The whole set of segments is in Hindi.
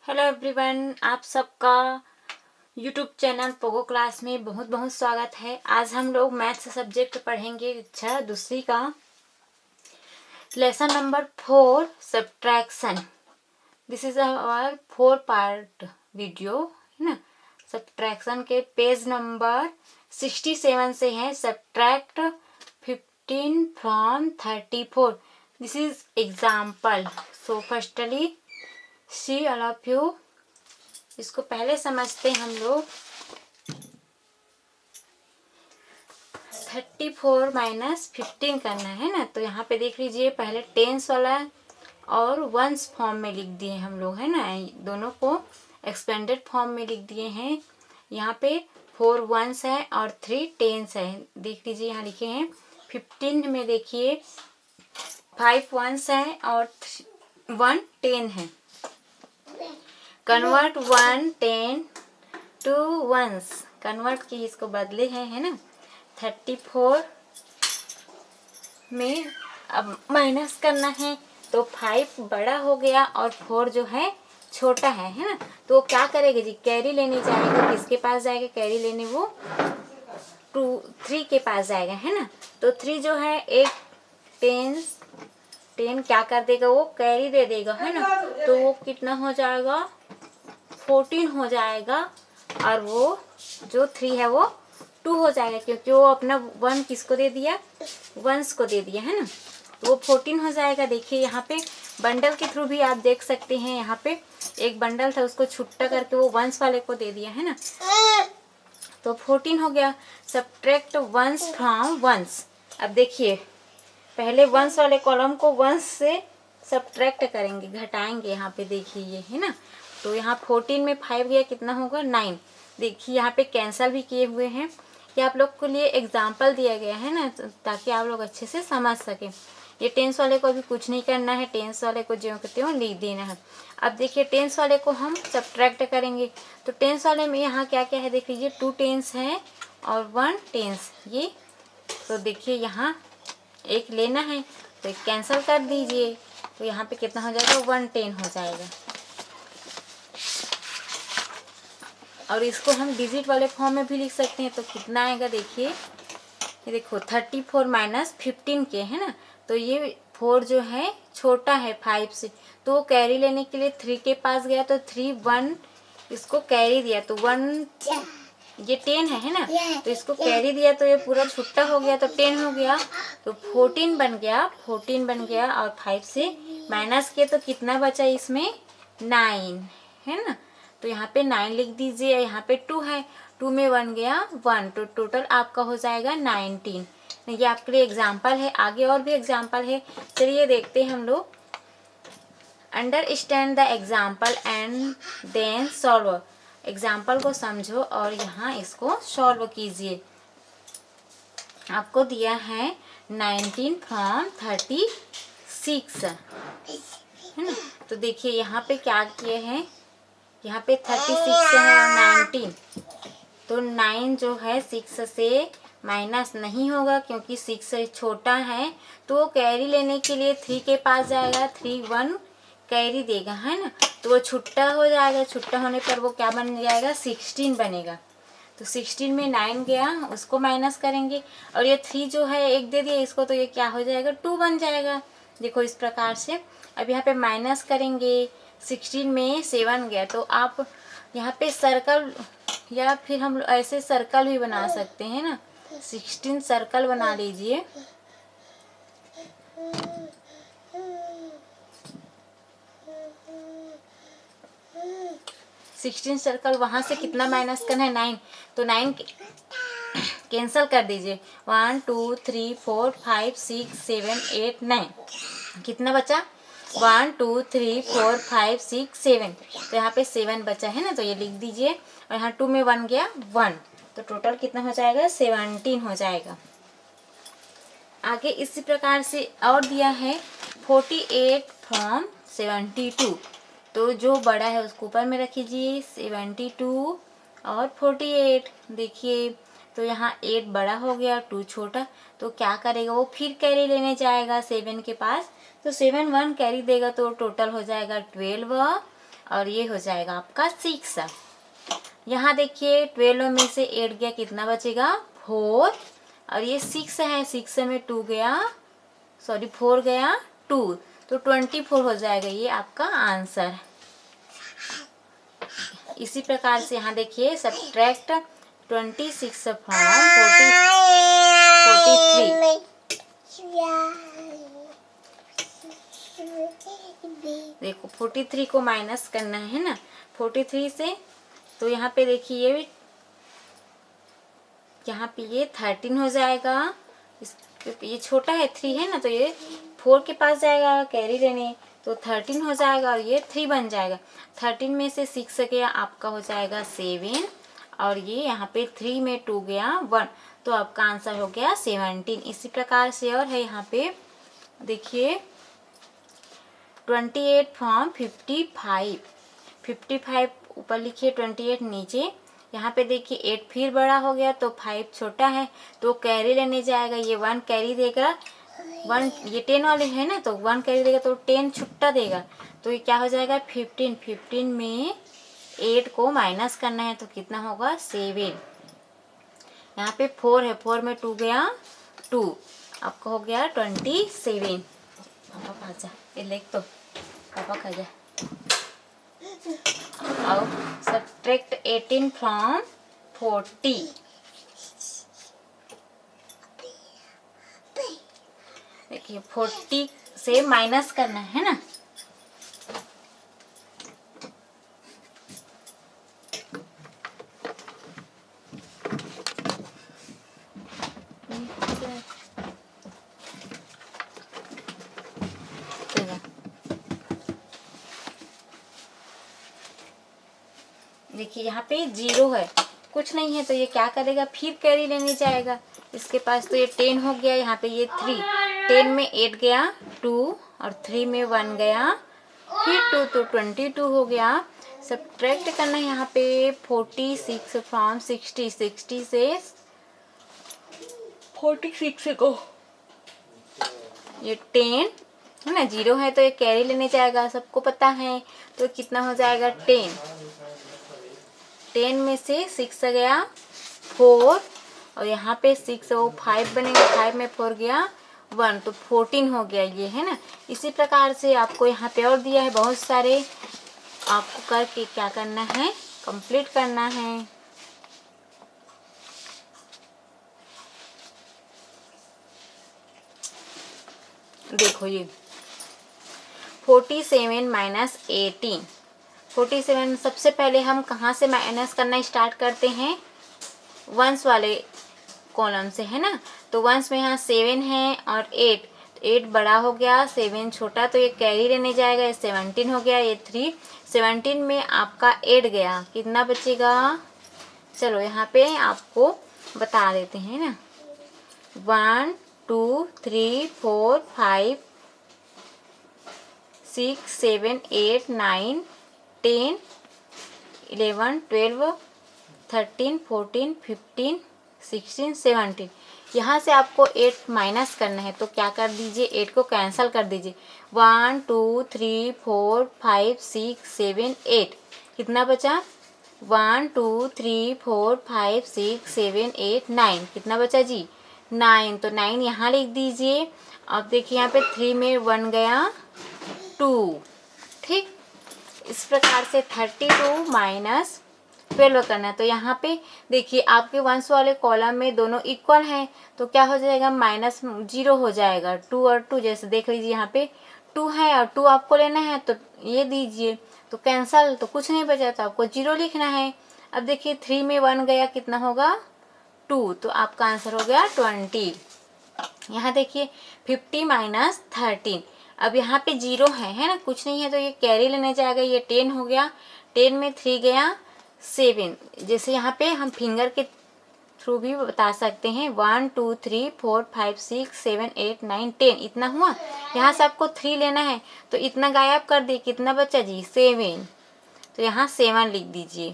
हेलो एवरीवन, आप सबका यूट्यूब चैनल पोगो क्लास में बहुत बहुत स्वागत है। आज हम लोग मैथ्स सब्जेक्ट पढ़ेंगे कक्षा दूसरी का lesson number 4 subtraction. This is our 4 part video, है ना। सब्ट्रैक्शन के पेज नंबर 67 से है। Subtract 15 from 34। This is example. So firstly see all of you, इसको पहले समझते हैं हम लोग। 34 माइनस 15 करना है ना, तो यहाँ पे देख लीजिए, पहले टेंस वाला और वंस फॉर्म में लिख दिए हम लोग, है ना। दोनों को एक्सपेंडेड फॉर्म में लिख दिए हैं। यहाँ पे 4 वंस है और 3 टेंस है। देख लीजिए, यहाँ लिखे हैं 15 में, देखिए 5 वंस है और 1 10 है। कन्वर्ट 1 10 टू वंस, कन्वर्ट की इसको बदले हैं, है ना। 34 में अब माइनस करना है, तो 5 बड़ा हो गया और 4 जो है छोटा है ना। तो क्या करेगा जी, कैरी लेने जाएगा। किसके पास जाएगा कैरी लेने? वो 3 के पास जाएगा, है ना। तो 3 जो है एक 10 क्या कर देगा, वो कैरी दे देगा, है ना। तो वो कितना हो जाएगा, 14 हो जाएगा। और वो जो 3 है वो 2 हो जाएगा, क्योंकि वो अपना 1 किसको दे दिया, वंस को दे दिया, है ना। तो वो 14 हो जाएगा। देखिए यहाँ पे बंडल के थ्रू भी आप देख सकते हैं। यहाँ पे एक बंडल था, उसको छुट्टा करके वो वंस वाले को दे दिया, है ना। तो 14 हो गया। Subtract ones from ones. अब देखिए, पहले वंस वाले कॉलम को वंस से सब्ट्रैक्ट करेंगे, घटाएंगे। यहाँ पे देखिए ये, है ना। तो यहाँ 14 में 5 गया, कितना होगा 9। देखिए यहाँ पे कैंसल भी किए हुए हैं। ये आप लोग के लिए एग्जाम्पल दिया गया है ना, ताकि आप लोग अच्छे से समझ सकें। ये टेंस वाले को भी कुछ नहीं करना है, टेंस वाले को जो कहते हो लिख देना है। अब देखिए टेंस वाले को हम सब्ट्रैक्ट करेंगे। तो टेंस वाले में यहाँ क्या क्या है, देख लीजिए 2 टेंस है और 1 टेंस। ये तो देखिए यहाँ एक लेना है, तो एक कैंसिल कर दीजिए। तो यहाँ पे कितना हो जाएगा, 110 हो जाएगा। और इसको हम डिजिट वाले फॉर्म में भी लिख सकते हैं। तो कितना आएगा, देखिए ये देखो 34 माइनस 15 के, है ना। तो ये 4 जो है छोटा है 5 से, तो वो कैरी लेने के लिए 3 के पास गया, तो 3 1 इसको कैरी दिया, तो 1 ये 10 है ना। तो इसको कैरी दिया, तो ये पूरा छुट्टा हो गया, तो 10 हो गया। तो 14 बन गया, 14 बन गया। और 5 से माइनस किया तो कितना बचा इसमें, 9, है ना। तो यहाँ पे 9 लिख दीजिए। यहाँ पे 2 है, 2 में 1 गया 1, तो टोटल आपका हो जाएगा 19। ये आपके लिए एग्जाम्पल है, आगे और भी एग्जाम्पल है। चलिए देखते हैं हम लोग। Understand the example and then solve. Example को समझो और यहाँ इसको सॉल्व कीजिए। आपको दिया है 19 फ्रॉम 36, है ना। तो देखिए यहाँ पे क्या किए हैं, यहाँ पे 36 है और 19, तो 9 जो है 6 से माइनस नहीं होगा, क्योंकि 6 से छोटा है। तो वो कैरी लेने के लिए 3 के पास जाएगा, 3 1 कैरी देगा, है ना। तो वो छुट्टा हो जाएगा, छुट्टा होने पर वो क्या बन जाएगा, 16 बनेगा। तो 16 में 9 गया, उसको माइनस करेंगे। और ये 3 जो है एक दे दिया इसको, तो ये क्या हो जाएगा, 2 बन जाएगा। देखो इस प्रकार से। अब यहाँ पे माइनस करेंगे, 16 में 7 गया, तो आप यहाँ पे सर्कल, या फिर हम ऐसे सर्कल भी बना सकते हैं ना। 16 सर्कल बना लीजिए। सिक्सटीन सर्कल, वहां से कितना माइनस करना है, 9। तो 9 कैंसल कर दीजिए। 1 2 3 4 5 6 7 8 9, कितना बचा, 1 2 3 4 5 6 7। तो यहाँ पे 7 बचा है ना, तो ये लिख दीजिए। और यहाँ 2 में 1 गया 1, तो टोटल कितना हो जाएगा, 17 हो जाएगा। आगे इसी प्रकार से और दिया है 48 फ्रॉम 72। तो जो बड़ा है उसको ऊपर में रखिए, 72 और 48। देखिए तो यहाँ 8 बड़ा हो गया, 2 छोटा। तो क्या करेगा, वो फिर कैरी लेने जाएगा 7 के पास। तो 7 1 कैरी देगा, तो टोटल हो जाएगा 12। और ये हो जाएगा आपका 6। यहाँ देखिए 12 में से 8 गया, कितना बचेगा 4, और ये 6 है, 6 में 2 गया, सॉरी 4 गया 2, तो 24 हो जाएगा ये आपका आंसर। इसी प्रकार से यहाँ देखिए सब्ट्रैक्ट 26 फ्रॉम 43। देखो 43 को माइनस करना है ना 43 से, तो यहाँ पे देखिए यहाँ पे ये 13 हो जाएगा। ये छोटा है 3 है ना, तो ये 4 के पास जाएगा कैरी लेने, तो 13 हो जाएगा और ये 3 बन जाएगा। 13 में से 6 गया आपका हो जाएगा 7, और ये यहाँ पे 3 में 2 गया 1, तो आपका आंसर हो गया 17। इसी प्रकार से और है यहाँ पे देखिए 28 फ्रॉम 55। 55 ऊपर लिखिए, 28 नीचे। यहाँ पे देखिए 8 फिर बड़ा हो गया तो 5 छोटा है, तो कैरी लेने जाएगा, ये 1 कैरी देगा, 1 ये 10 वाले है ना, तो 1 कैरी देगा तो 10 छुट्टा देगा, तो ये क्या हो जाएगा 15। 15 में 8 को माइनस करना है तो कितना होगा 7। यहाँ पे 4 है, 4 में 2 गया 2, आपका हो गया 27। पापा खा जा, ये लेख तो पापा खा जा। अब सब्ट्रैक्ट 18 फ्रॉम 40। देखिए 40 से माइनस करना है ना, देखिए यहाँ पे 0 है, कुछ नहीं है, तो ये क्या करेगा फिर कैरी लेने जाएगा इसके पास, तो ये 10 हो गया, यहाँ पे ये 3, 10 में 8 गया 2, और 3 में 1 गया फिर 2, तो 22 हो गया। सब्ट्रैक्ट करना है यहाँ पे 46 फ्रॉम 60। 60 से 46 को ये 10 है ना, 0 है तो ये कैरी लेने जाएगा, सबको पता है, तो कितना हो जाएगा 10। 10 में से 6 गया 4, और यहाँ पे 6 वो 5 बनेगा, 5 में 4 गया 1, तो 14 हो गया ये है ना। इसी प्रकार से आपको यहाँ पे और दिया है बहुत सारे, आपको करके क्या करना है कंप्लीट करना है। देखो ये 47 माइनस 18। 47 सबसे पहले हम कहाँ से माइनस करना स्टार्ट करते हैं, वंस वाले कॉलम से है ना, तो वंस में यहाँ 7 है और 8, 8 बड़ा हो गया 7 छोटा, तो ये कैरी लेने जाएगा, ये 17 हो गया, ये 3, 17 में आपका 8 गया, कितना बचेगा, चलो यहाँ पे आपको बता देते हैं ना, 1 2 3 4 5 6 7 8 9 10 11 12 13 14 15 16 17। यहाँ से आपको 8 माइनस करना है, तो क्या कर दीजिए 8 को कैंसिल कर दीजिए, 1 2 3 4 5 6 7 8, कितना बचा 1 2 3 4 5 6 7 8 9, कितना बचा जी 9, तो 9 यहाँ लिख दीजिए। अब देखिए यहाँ पे 3 में 1 गया 2, ठीक। इस प्रकार से 32 माइनस 12 करना है, तो यहाँ पे देखिए आपके वंश वाले कॉलम में दोनों इक्वल हैं, तो क्या हो जाएगा माइनस 0 हो जाएगा, 2 और 2, जैसे देख लीजिए यहाँ पे 2 है और 2 आपको लेना है, तो ये दीजिए, तो कैंसल, तो कुछ नहीं बचा, तो आपको 0 लिखना है। अब देखिए 3 में 1 गया, कितना होगा 2, तो आपका आंसर हो गया 20। यहाँ देखिए 50 माइनस 13, अब यहाँ पे 0 है ना, कुछ नहीं है, तो ये कैरी लेने जाएगा, ये 10 हो गया, 10 में 3 गया 7, जैसे यहाँ पे हम फिंगर के थ्रू भी बता सकते हैं, 1 2 3 4 5 6 7 8 9 10, इतना हुआ। यहाँ से आपको 3 लेना है, तो इतना गायब कर दिए, कितना बचा जी 7, तो यहाँ 7 लिख दीजिए।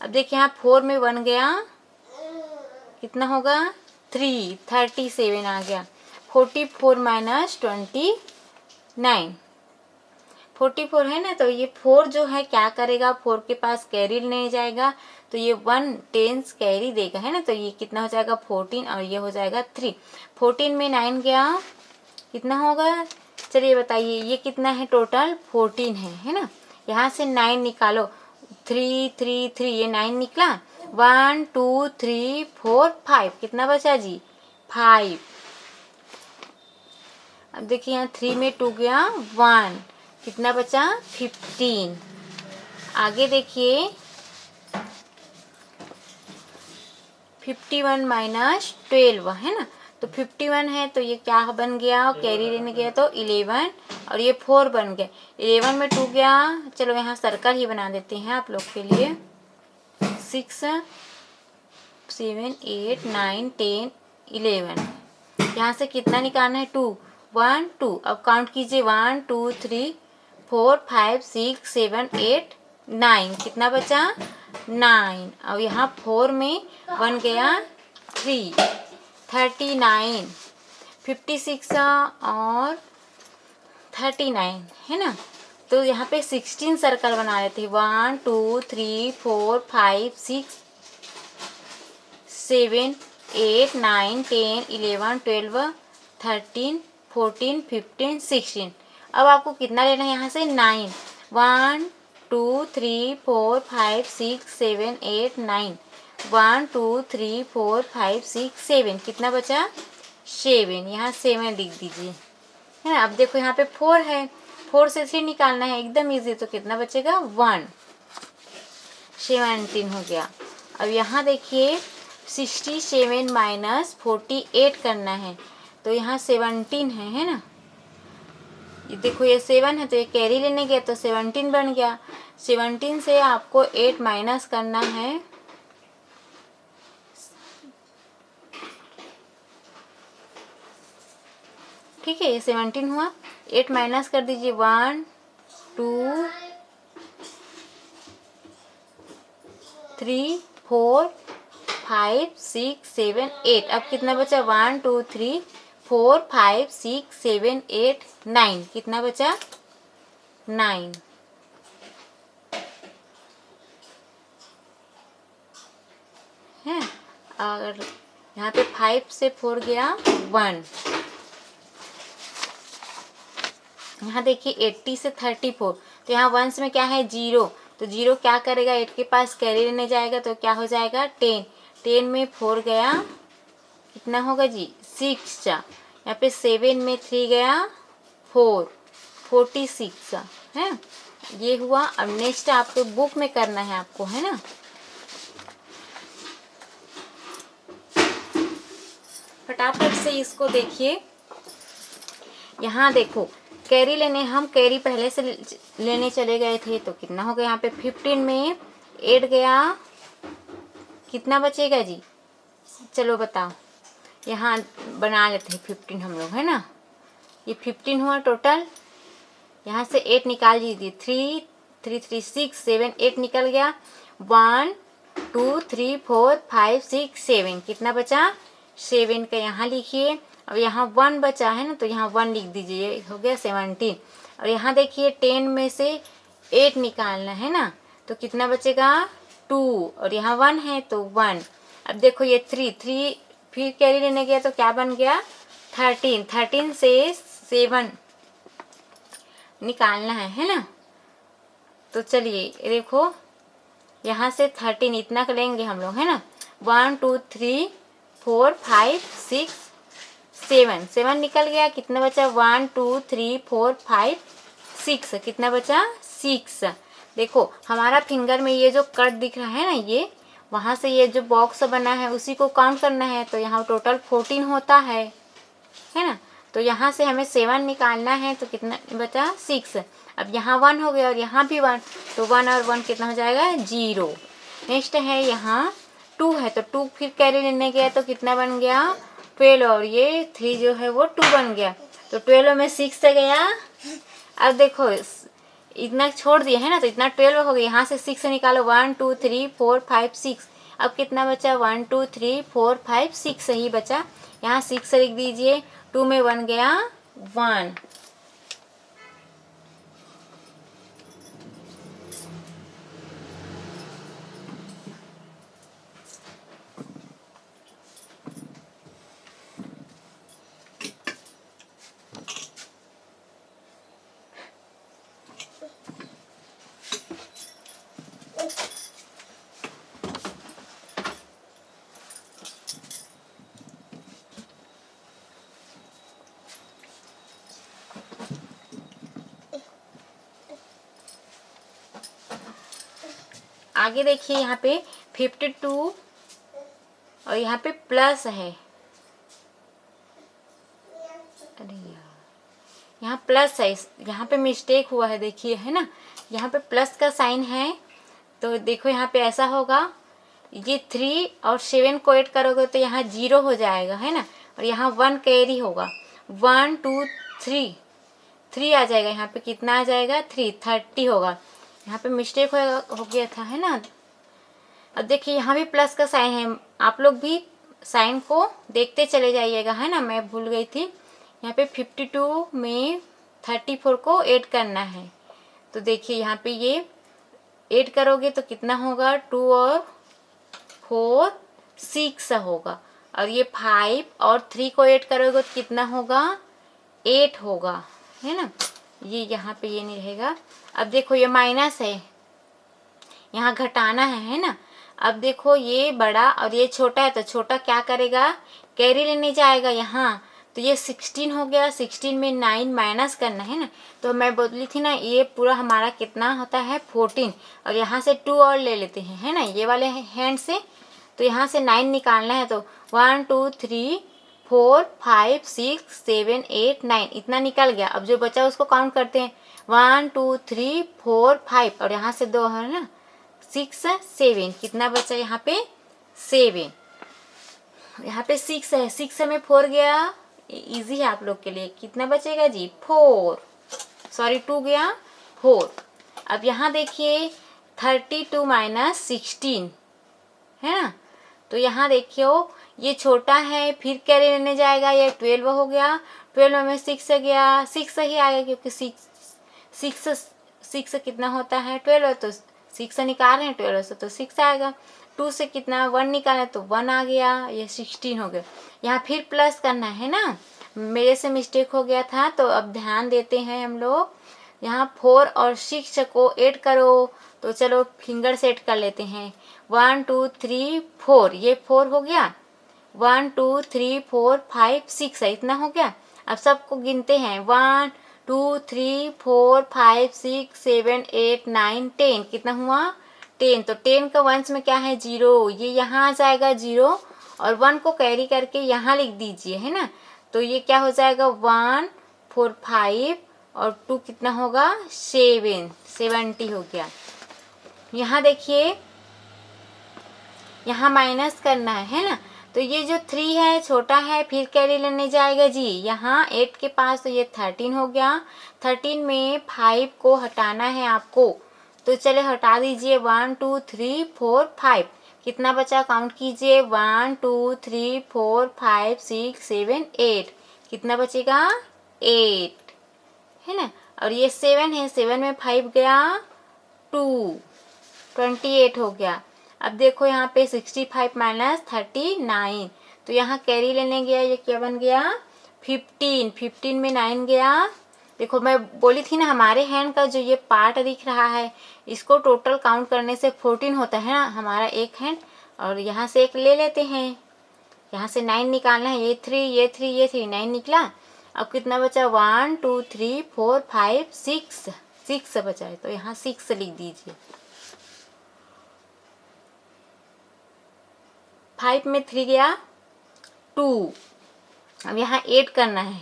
अब देखिए यहाँ 4 में 1 गया, कितना होगा 3, 37 आ गया, 44 माइनस 29, 44 है ना, तो ये 4 जो है क्या करेगा, 4 के पास कैरी लेने जाएगा तो ये 1 टेंस कैरी देगा, है ना। तो ये कितना हो जाएगा 14 और ये हो जाएगा 3। 14 में 9 गया, कितना होगा, चलिए बताइए ये कितना है, टोटल 14 है ना। यहाँ से 9 निकालो, 3 3 3, ये 9 निकला, 1 2 3 4 5, कितना बचा जी 5। अब देखिए यहाँ 3 में 2 गया 1, कितना बचा 15। आगे देखिए 51 माइनस 12 है ना, तो 51 है तो ये क्या बन गया, कैरी लेने गया तो 11 और ये 4 बन गया। 11 में 2 गया, चलो यहाँ सर्कल ही बना देते हैं आप लोग के लिए। 6 7 8 9 10 11, यहाँ से कितना निकालना है 2 1 2। अब काउंट कीजिए 1 2 3 4 5 6 7 8 9, कितना बचा 9। अब यहाँ 4 में 1 गया 3, 39 56 और 39 है ना। तो यहाँ पे 16 सर्कल बना लेते हैं, 1 2 3 4 5 6 7 8 9 10 11 12 13 14 15 16। अब आपको कितना लेना है यहाँ से 9, 1 2 3 4 5 6 7 8 9, 1 2 3 4 5 6 7, कितना बचा 7, यहाँ 7 लिख दीजिए, है ना। अब देखो यहाँ पे 4 है, 4 से 3 निकालना है, एकदम इजी, तो कितना बचेगा 1, 17 हो गया। अब यहाँ देखिए 67 माइनस 48 करना है, तो यहाँ 17 है ना। ये देखो ये 7 है तो ये कैरी लेने गया तो 17 बन गया। 17 से आपको 8 माइनस करना है, ठीक है, ये 17 हुआ, 8 माइनस कर दीजिए, 1 2 3 4 5 6 7 8। अब कितना बचा 1 2 3 4 5 6 7 8 9, कितना बचा 9 है। और यहाँ पे 5 से 4 गया 1। यहाँ देखिए 80 से 34, तो यहाँ 1 में क्या है 0, तो 0 क्या करेगा 8 के पास कैरी लेने जाएगा तो क्या हो जाएगा 10। 10 में 4 गया, कितना होगा जी 6। यहाँ पे 7 में 3 गया 4, 46 है, ये हुआ। अब नेक्स्ट आपको बुक में करना है आपको, है ना। फटाफट से इसको देखिए, यहाँ देखो कैरी लेने, हम कैरी पहले से लेने चले गए थे तो कितना हो गया, यहाँ पे 15 में 8 गया, कितना बचेगा जी, चलो बताओ, यहाँ बना लेते हैं 15 हम लोग, है ना। ये 15 हुआ टोटल, यहाँ से 8 निकाल दीजिए, 3 3 3 6 7 8 निकल गया, 1 2 3 4 5 6 7, कितना बचा 7 का यहाँ लिखिए। अब यहाँ 1 बचा है ना, तो यहाँ 1 लिख दीजिए, हो गया 17। और यहाँ देखिए 10 में से 8 निकालना है ना, तो कितना बचेगा 2, और यहाँ 1 है तो 1। अब देखो ये 3 फिर कैरी लेने गया तो क्या बन गया 13। 13 से 7 निकालना है ना। तो चलिए देखो यहाँ से 13 इतना लेंगे हम लोग, है ना। 1 2 3 4 5 6 7, 7 निकल गया, कितना बचा 1 2 3 4 5 6, कितना बचा 6। देखो हमारा फिंगर में ये जो कट दिख रहा है ना, ये वहाँ से ये जो बॉक्स बना है उसी को काउंट करना है, तो यहाँ टोटल 14 होता है ना। तो यहाँ से हमें 7 निकालना है, तो कितना बचा 6। अब यहाँ 1 हो गया और यहाँ भी 1, तो 1 और 1 कितना हो जाएगा 0। नेक्स्ट है यहाँ 2 है, तो 2 फिर कैरी लेने गया तो कितना बन गया 12, और ये 3 जो है वो 2 बन गया, तो 12 में 6 से गया। अब देखो इतना छोड़ दिया है ना, तो इतना 12 हो गया, यहाँ से 6 से निकालो, 1 2 3 4 5 6। अब कितना बचा 1 2 3 4 5 6 सही बचा, यहाँ 6 लिख दीजिए, 2 में 1 गया 1। आगे देखिए यहाँ पे 52 और यहाँ पे प्लस है, अरे यार यहाँ प्लस है, यहाँ पे मिस्टेक हुआ है, देखिए है ना, यहाँ पे प्लस का साइन है। तो देखो यहाँ पे ऐसा होगा, ये 3 और 7 को ऐड करोगे तो यहाँ 0 हो जाएगा, है ना, और यहाँ 1 कैरी होगा, 1 2 3 आ जाएगा। यहाँ पे कितना आ जाएगा, 30 होगा। यहाँ पे मिस्टेक हो गया था, है ना। अब देखिए यहाँ भी प्लस का साइन है, आप लोग भी साइन को देखते चले जाइएगा, है ना, मैं भूल गई थी। यहाँ पे 52 में 34 को ऐड करना है। तो देखिए यहाँ पे ये ऐड करोगे तो कितना होगा, 2 और 4 6 होगा, और ये 5 और 3 को ऐड करोगे तो कितना होगा, 8 होगा, है ना। ये यहाँ पे ये नहीं रहेगा। अब देखो ये माइनस है, यहाँ घटाना है ना। अब देखो ये बड़ा और ये छोटा है, तो छोटा क्या करेगा, कैरी लेने जाएगा यहाँ। तो ये 16 हो गया, 16 में 9 माइनस करना है ना। तो मैं बोली थी ना, ये पूरा हमारा कितना होता है, 14, और यहाँ से 2 और ले लेते हैं, है ना, ये वाले हैंड से। तो यहाँ से 9 निकालना है, तो 1 2 3 4 5 6 7 8 9 इतना निकल गया। अब जो बचा उसको काउंट करते हैं, 1 2 3 4 5 और यहाँ से 2 है ना, 6 7, कितना बचा यहाँ पे, 7। यहाँ पे 6 है, 6 में 4 गया, इजी है आप लोग के लिए। कितना बचेगा जी, 4, सॉरी 2 गया 4। अब यहाँ देखिए 32 माइनस 16 है ना। तो यहाँ देखियो ये छोटा है, फिर कैरी लेने जाएगा, ये 12 हो गया, 12 में 6 गया, 6 ही आएगा, क्योंकि 6 कितना होता है, 12, तो 6 निकाल रहे हैं, 12 से तो 6 आएगा। 2 से कितना 1 निकाले तो 1 आ गया, ये 16 हो गया। यहाँ फिर प्लस करना है ना, मेरे से मिस्टेक हो गया था, तो अब ध्यान देते हैं हम लोग। यहाँ 4 और 6 को ऐड करो, तो चलो फिंगर सेट कर लेते हैं, 1 2 3 4, ये 4 हो गया, 1 2 3 4 5 6 इतना हो गया। अब सबको गिनते हैं, 1 2 3 4 5 6 7 8 9 10, कितना हुआ, 10। तो 10 का वंश में क्या है, 0, ये यहाँ आ जाएगा 0, और 1 को कैरी करके यहाँ लिख दीजिए, है ना। तो ये क्या हो जाएगा, 1 4 5 और 2 कितना होगा, 7, 70 हो गया। यहाँ देखिए यहाँ माइनस करना है ना। तो ये जो 3 है छोटा है, फिर कैरी लेने जाएगा जी यहाँ 8 के पास, तो ये 13 हो गया। 13 में 5 को हटाना है आपको, तो चले हटा दीजिए, 1 2 3 4 5, कितना बचा काउंट कीजिए, 1 2 3 4 5 6 7 8, कितना बचेगा, 8, है ना। और ये 7 है, 7 में 5 गया, 2, 28 हो गया। अब देखो यहाँ पे 65 माइनस 39, तो यहाँ कैरी लेने गया, ये क्या बन गया, 15, 15 में 9 गया। देखो मैं बोली थी ना, हमारे हैंड का जो ये पार्ट दिख रहा है, इसको टोटल काउंट करने से 14 होता है ना हमारा एक हैंड, और यहाँ से एक ले लेते हैं, यहाँ से 9 निकालना है, ये 3 ये 3 ये 3, 9 निकला। अब कितना बचा, 1 2 3 4 5 6 बचा है, तो यहाँ 6 लिख दीजिए। 5 में 3 गया, 2। अब यहाँ 8 करना है,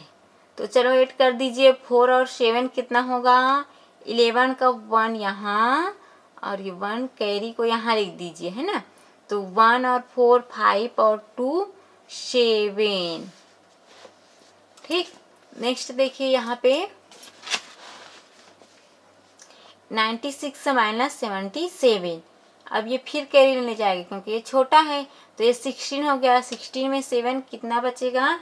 तो चलो 8 कर दीजिए। 4 और 7 कितना होगा, 11 का 1 यहाँ, और ये 1 कैरी को यहाँ लिख दीजिए, है ना। तो 1 और 4 5 और 2 7, ठीक। नेक्स्ट देखिए यहाँ पे 96 माइनस 77, अब ये फिर कैरी लेने जाएगा, क्योंकि ये छोटा है, तो ये 16 हो गया। 16 में 7 कितना बचेगा,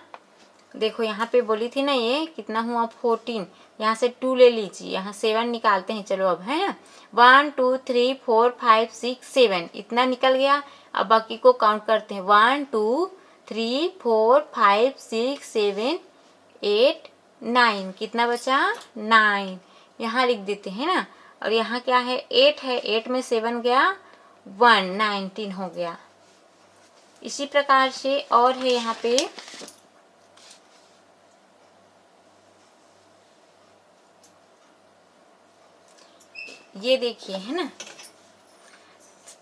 देखो यहाँ पे बोली थी ना, ये कितना हुआ, 14, यहाँ से 2 ले लीजिए, यहाँ 7 निकालते हैं, चलो अब, है ना। 1 2 3 4 5 6 7 इतना निकल गया। अब बाकी को काउंट करते हैं, 1 2 3 4 5 6 7 8 9, कितना बचा, 9, यहाँ लिख देते हैं ना। और यहाँ क्या है, 8 है, 8 में 7 गया, 1, 19 हो गया। इसी प्रकार से और है यहाँ पे, ये देखिए, है ना,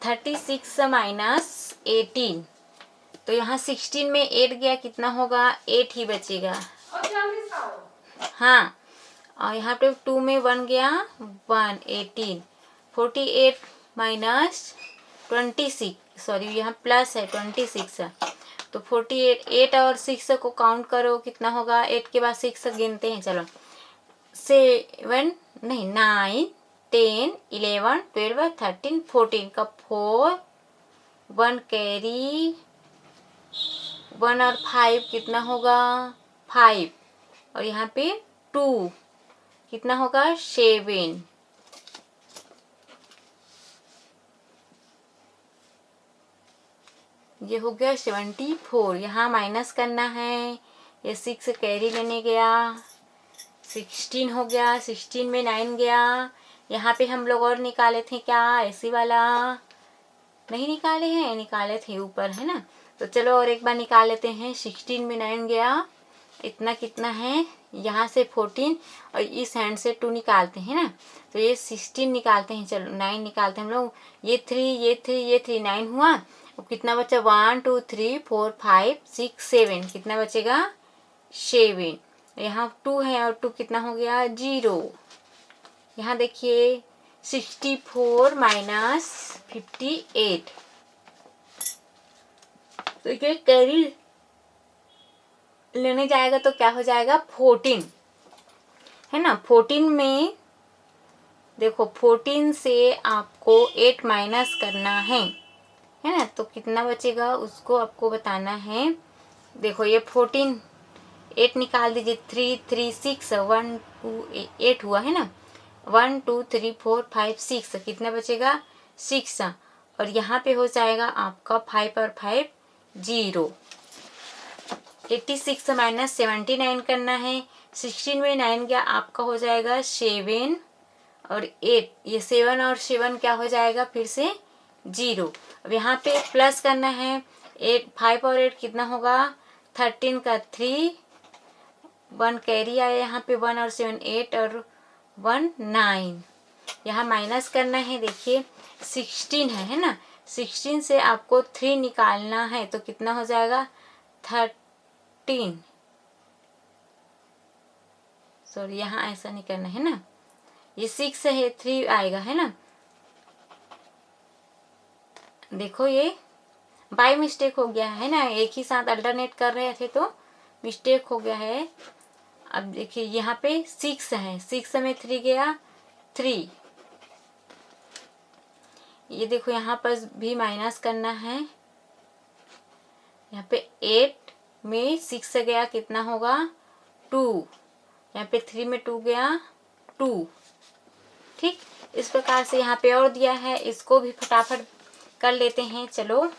36 माइनस 18, तो यहाँ 16 में 8 गया, कितना होगा 8 ही बचेगा। हाँ, और यहाँ पे 2 में 1 गया 1, 18, 48 माइनस 26, सॉरी यहाँ प्लस है 26 है, तो 48, 8 और 6 को काउंट करो कितना होगा, 8 के बाद 6 गिनते हैं, चलो 7 नहीं 9 10 11 12 13 14 का 4, 1 कैरी 1 और 5 कितना होगा 5, और यहाँ पे 2 कितना होगा 7, ये हो गया 74। यहाँ माइनस करना है, ये 6 कैरी लेने गया, 16 हो गया, 16 में 9 गया, यहाँ पे हम लोग और निकाले थे क्या, ऐसी वाला नहीं निकाले हैं, निकाले थे ऊपर है ना, तो चलो और एक बार निकाल लेते हैं। 16 में 9 गया, इतना कितना है, यहाँ से 14 और इस हैंड से 2 निकालते हैं ना, तो ये 16 निकालते हैं, चलो 9 निकालते हैं हम लोग, ये 3 ये 3 ये 3 9 हुआ, अब कितना बचा 1 2 3 4 5 6 7, कितना बचेगा 7, यहाँ 2 है और 2 कितना हो गया 0। यहाँ देखिए 64 माइनस 58, तो ये कैरी लेने जाएगा तो क्या हो जाएगा 14 है ना। 14 में देखो 14 से आपको 8 माइनस करना है ना, तो कितना बचेगा उसको आपको बताना है। देखो ये 14 8 निकाल दीजिए, 3 3 6 1 2 8 हुआ है ना, 1 2 3 4 5 6, कितना बचेगा 6, और यहाँ पे हो जाएगा आपका 5 और 5 0। 86 माइनस 79 करना है, 16 में 9 गया, आपका हो जाएगा 7 और 8, ये 7 और 7 क्या हो जाएगा फिर से 0। अब यहाँ पे प्लस करना है, 8 5 और 8 कितना होगा 13 का 3, 1 कैरी आया यहाँ पे 1 और 7 8 और 1 9, यहाँ माइनस करना है, देखिए 16 है ना, 16 से आपको 3 निकालना है, तो कितना हो जाएगा 13, सॉरी यहाँ ऐसा नहीं करना है ना, ये 6 है 3 आएगा है ना, देखो ये बाय मिस्टेक हो गया है ना, एक ही साथ अल्टरनेट कर रहे थे तो मिस्टेक हो गया है। अब देखिए यहाँ पे 6 है, 6 में 3 गया 3, ये देखो यहाँ पर भी माइनस करना है, यहाँ पे 8 में 6 गया कितना होगा 2, यहाँ पे 3 में 2 गया 2, ठीक। इस प्रकार से यहाँ पे और दिया है, इसको भी फटाफट कर लेते हैं, चलो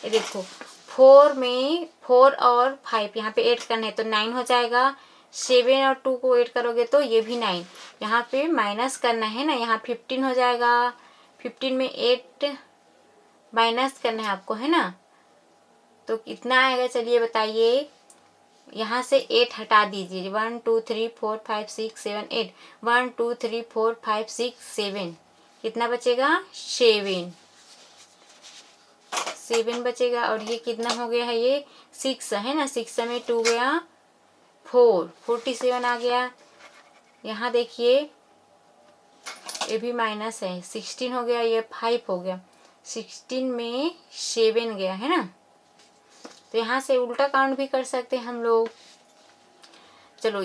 ये देखो 4 में 4 और 5 यहाँ पे 8 करना है तो 9 हो जाएगा, 7 और 2 को 8 करोगे तो ये भी 9, यहाँ पे माइनस करना है ना, यहाँ 15 हो जाएगा, 15 में 8 माइनस करना है आपको है ना, तो कितना आएगा चलिए बताइए, यहाँ से 8 हटा दीजिए, 1 2 3 4 5 6 7 8, 1 2 3 4 5 6 7, कितना बचेगा 7 बचेगा, और ये कितना हो गया है, ये 6 है ना, 6 में 2 गया 4, 47 आ गया। यहाँ देखिए ये भी माइनस है, 16 हो गया, ये 5 हो गया, 16 में 7 गया है ना, तो यहाँ से उल्टा काउंट भी कर सकते हैं हम लोग, चलो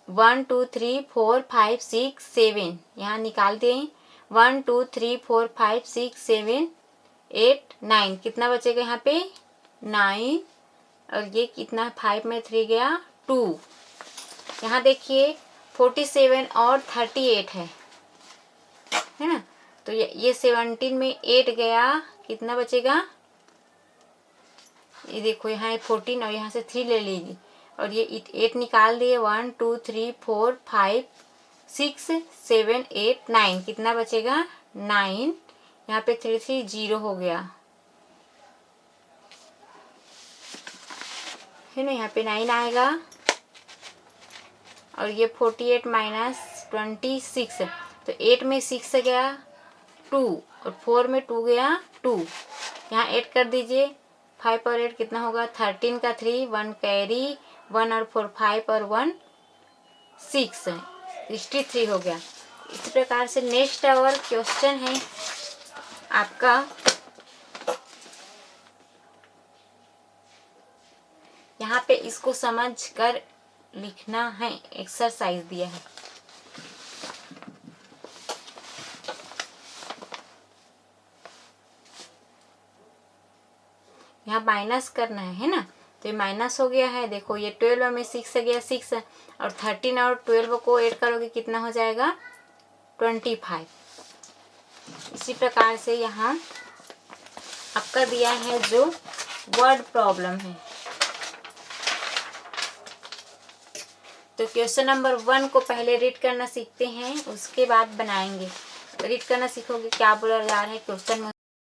1 2 3 4 5 6 7 यहाँ निकाल दें, 1 2 3 4 5 6 7 8 9, कितना बचेगा यहाँ पे 9, और ये कितना 5 में 3 गया 2, यहाँ देखिए 47 और 38 है ना, तो ये 17 में 8 गया, कितना बचेगा, ये देखो यहाँ 14 और यहाँ से 3 ले लीजिए, और ये 8 निकाल दिए, 1 2 3 4 5 6 7 8 9, कितना बचेगा 9, यहाँ पे 3 3 0 हो गया है ना, यहाँ पे 9 आएगा, और ये 48 माइनस 26, तो 8 में 6 गया 2 और 4 में 2 गया 2। यहाँ 8 कर दीजिए, 5 और 8 कितना होगा 13 का 3, 1 कैरी, 1 और 4 5 और 1 6 है, 63 हो गया। इसी प्रकार से नेक्स्ट और क्वेश्चन है आपका यहाँ पे इसको समझ कर लिखना है, एक्सरसाइज दिया है। यहाँ माइनस करना है ना, तो ये माइनस हो गया है। देखो ये 12 में 6 से गया 6 और 13 और 12 को ऐड करोगे कितना हो जाएगा 25। इसी प्रकार से यहाँ आपका दिया है जो वर्ड प्रॉब्लम है। तो क्वेश्चन नंबर 1 को पहले रीड करना सीखते हैं, उसके बाद बनाएंगे। रीड करना सीखोगे क्या बोला जा रहा है क्वेश्चन में।